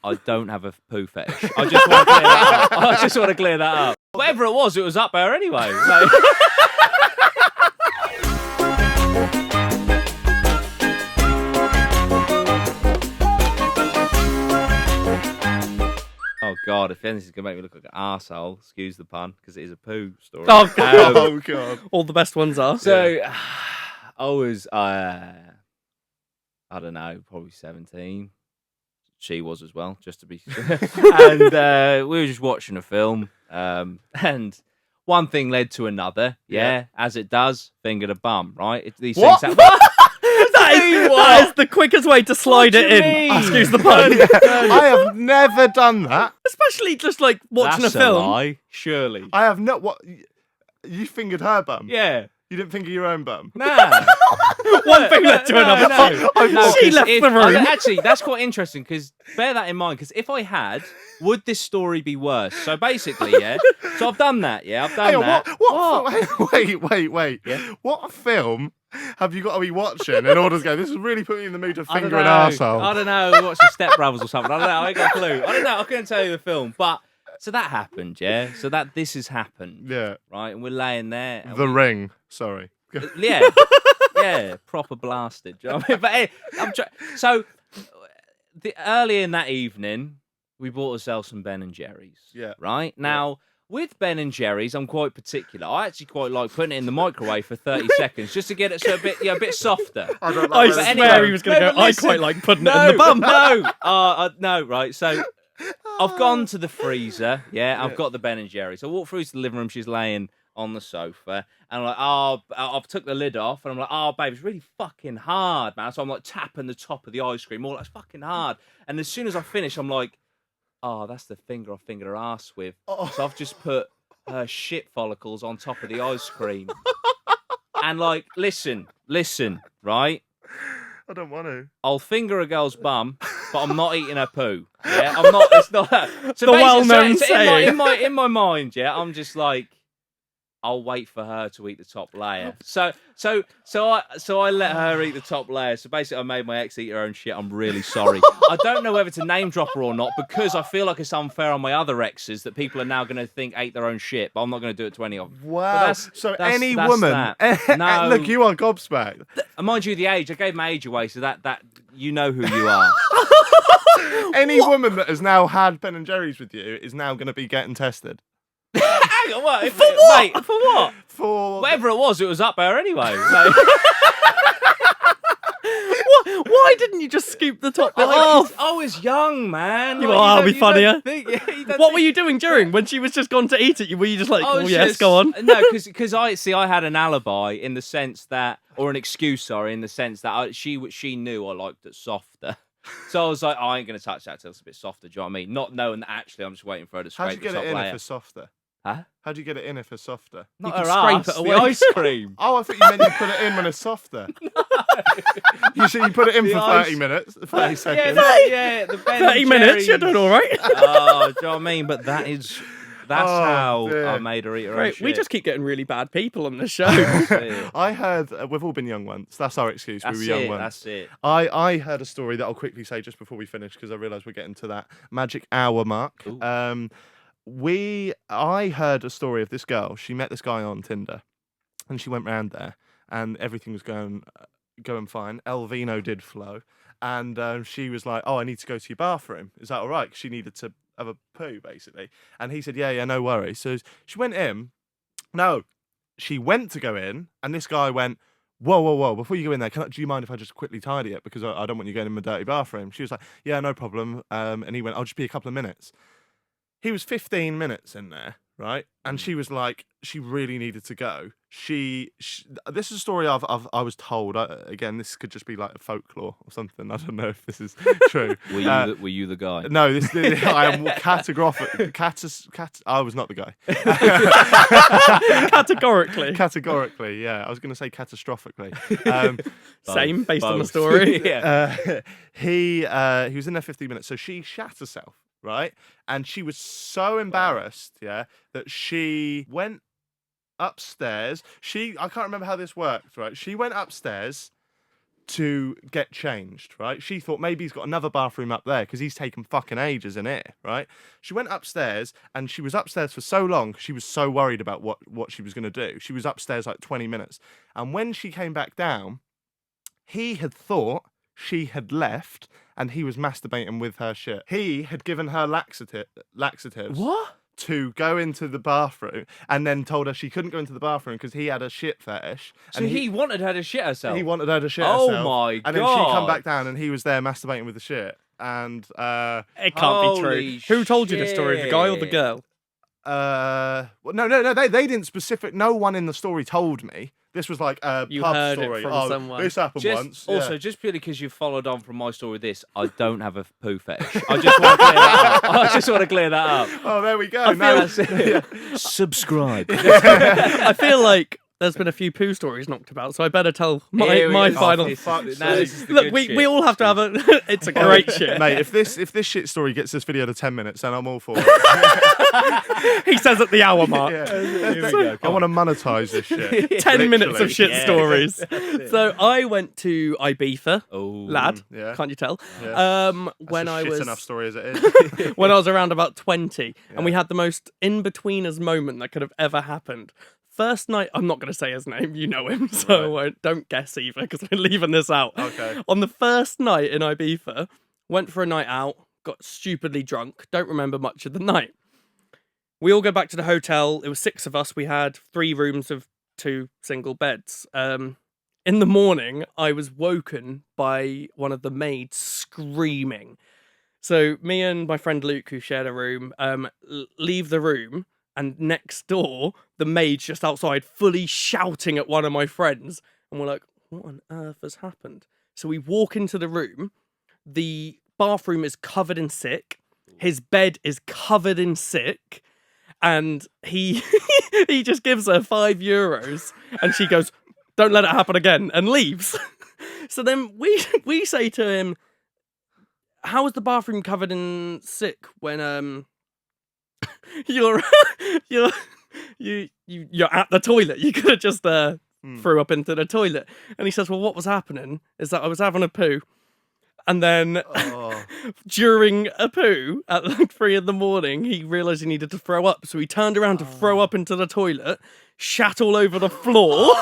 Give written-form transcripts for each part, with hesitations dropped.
I don't have a poo fetish. I just want to clear that up. I just want to clear that up. Whatever it was up there anyway. Like... Oh, God, if anything's going to make me look like an arsehole, excuse the pun, because it is a poo story. Oh, God. Oh, God. All the best ones are. So, I was, I don't know, probably 17. She was as well, just to be sure. And we were just watching a film, and one thing led to another, as it does, finger to bum, right? These What? things happen. That is the quickest way to slide it in. Excuse the pun. I have never done that. Especially just like watching That's a film. A lie, surely. I have not. What? You fingered her bum? Yeah. You didn't finger your own bum? Nah. One thing led to another. No, She left the room. Actually, that's quite interesting, because bear that in mind, because if I had, would this story be worse? So basically, so I've done that, I've done that. Wait. Yeah? What film have you got to be watching in order to go, this is really putting you in the mood to I don't finger an know. arsehole? I don't know. We watched some Step Brothers or something. I don't know. I ain't got a clue. I don't know. I couldn't tell you the film. But, so that happened, So this has happened. Yeah. Right? And we're laying there. And The Ring. Sorry. Yeah. Yeah. Proper blasted. Do you know what I mean? But hey, so, early in that evening, we bought ourselves some Ben and Jerry's. Yeah. Right? Now, with Ben and Jerry's, I'm quite particular. I actually quite like putting it in the microwave for 30 seconds just to get it so a bit softer. I don't I like swear anyway, he was going to no, go, but I listen, quite like putting it in the bum. No, right. So I've gone to the freezer. I've got the Ben and Jerry's. I walk through to the living room. She's laying on the sofa. And I'm like, I've took the lid off. And I'm like, oh, babe, it's really fucking hard, man. So I'm like tapping the top of the ice cream. All that's fucking hard. And as soon as I finish, I'm like, oh, that's the finger I fingered her ass with. Oh. So I've just put her shit follicles on top of the ice cream. And like, listen, right? I don't want to. I'll finger a girl's bum, but I'm not eating her poo. Yeah, I'm not. It's not. So The well-known so saying. in my mind, I'm just like, I'll wait for her to eat the top layer. So I let her eat the top layer. So basically, I made my ex eat her own shit. I'm really sorry. I don't know whether to name drop her or not, because I feel like it's unfair on my other exes that people are now going to think ate their own shit. But I'm not going to do it to any of them. Wow. Any woman. That. No, Look, you are gobsmacked. And mind you, the age, I gave my age away, so that you know who you are. Any woman that has now had Ben and Jerry's with you is now going to be getting tested. Hang on, what? For what? Mate, for what? For Whatever it was up there anyway. Like, Why didn't you just scoop the top bit like, off? I was young, man. You Like, are, don't- be you funnier. don't think- you don't What think- were you doing during when she was just gone to eat it? Were you just like, I oh was yes, just- go on? No, because I had an alibi in the sense that, or an excuse, sorry, in the sense that she knew I liked it softer. So I was like, I ain't going to touch that till it's a bit softer, do you know what I mean? Not knowing that actually I'm just waiting for her to how'd scrape you the get top it in layer. if it's softer? Huh? How'd you get it in if it's softer? Not can her scrape ass, it the away. ice cream. Oh, I thought you meant you put it in when it's softer. You see, you put it in The for ice- 30 minutes, 30 seconds. The Ben 30 and minutes, you're Jerry's. doing all right. Oh, do you know what I mean? But that's Oh, how dear. I made her eat her own Right, shit. we just keep getting really bad people on the show. That's it. I heard, we've all been young once. That's our excuse. That's we were young it. once. That's it. I heard a story that I'll quickly say just before we finish, because I realise we're getting to that magic hour mark. Ooh. I heard a story of this girl. She met this guy on Tinder, and she went round there, and everything was going fine. El Vino did flow, and she was like, "Oh, I need to go to your bathroom. Is that all right?" 'Cause she needed to have a poo, basically. And he said, "Yeah, no worries." So she went in. No, she went to go in, and this guy went, Whoa, before you go in there, do you mind if I just quickly tidy it? Because I don't want you going in my dirty bathroom. She was like, "Yeah, no problem." And he went, "I'll just be a couple of minutes." He was 15 minutes in there, right? And she was like, she really needed to go. This is a story I was told. Again, this could just be like a folklore or something. I don't know if this is true. Were you the guy? No, I am categorically. I was not the guy. Categorically, yeah. I was going to say catastrophically. Same, based on the Both. story. Yeah. He was in there 15 minutes, so she shat herself, right? And she was so embarrassed, that she went upstairs. I can't remember how this worked, right? She went upstairs, to get changed, right? She thought maybe he's got another bathroom up there because he's taken fucking ages in it, right? She went upstairs, and she was upstairs for so long because she was so worried about what she was going to do. She was upstairs like 20 minutes. And when she came back down, he had thought she had left and he was masturbating with her shit. He had given her laxatives. What? To go into the bathroom, and then told her she couldn't go into the bathroom because he had a shit fetish. So and he wanted her to shit herself? He wanted her to shit Oh herself. my And then she come back down, and he was there masturbating with the shit. And It can't be true. Who told you this story, the guy or the girl? well, no, they didn't no one in the story told me. This was like a You pub heard it story. from someone. This happened once. Also, yeah. just purely because you followed on from my story with this, I don't have a poo fetish. I just want to clear that up. I just want to clear that up. Oh, there we go. That's it. Subscribe. I feel like there's been a few poo stories knocked about, so I better tell my final. Look, we all have to have a. It's a great shit, mate. If this shit story gets this video to 10 minutes, then I'm all for it. He says at the hour mark. Yeah. Here we go. I want to monetize this shit. 10 minutes of shit stories. That's So I went to Ibiza, lad. Yeah. Can't you tell? Yeah. When That's a I shit was enough story as it is. when I was around about 20, and we had the most in-betweeners moment that could have ever happened. First night, I'm not going to say his name, you know him, so I won't, don't guess either, because we're leaving this out. Okay. On the first night in Ibiza, went for a night out, got stupidly drunk, don't remember much of the night. We all go back to the hotel, it was 6 of us, we had 3 rooms of 2 single beds. In the morning, I was woken by one of the maids screaming. So me and my friend Luke, who shared a room, leave the room, and next door, the maid's just outside, fully shouting at one of my friends. And we're like, what on earth has happened? So we walk into the room. The bathroom is covered in sick. His bed is covered in sick. And he he just gives her €5. And she goes, don't let it happen again, and leaves. So then we say to him, how is the bathroom covered in sick when you're at the toilet? You could have just threw up into the toilet. And he says, well, what was happening is that I was having a poo, and then during a poo at like 3 a.m, he realised he needed to throw up, so he turned around to throw up into the toilet, shat all over the floor,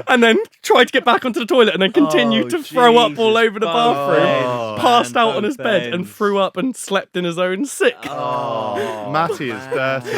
and then tried to get back onto the toilet, and then continued to throw up all over the bathroom, passed out on his bed, and threw up and slept in his own sick. Matty is dirty.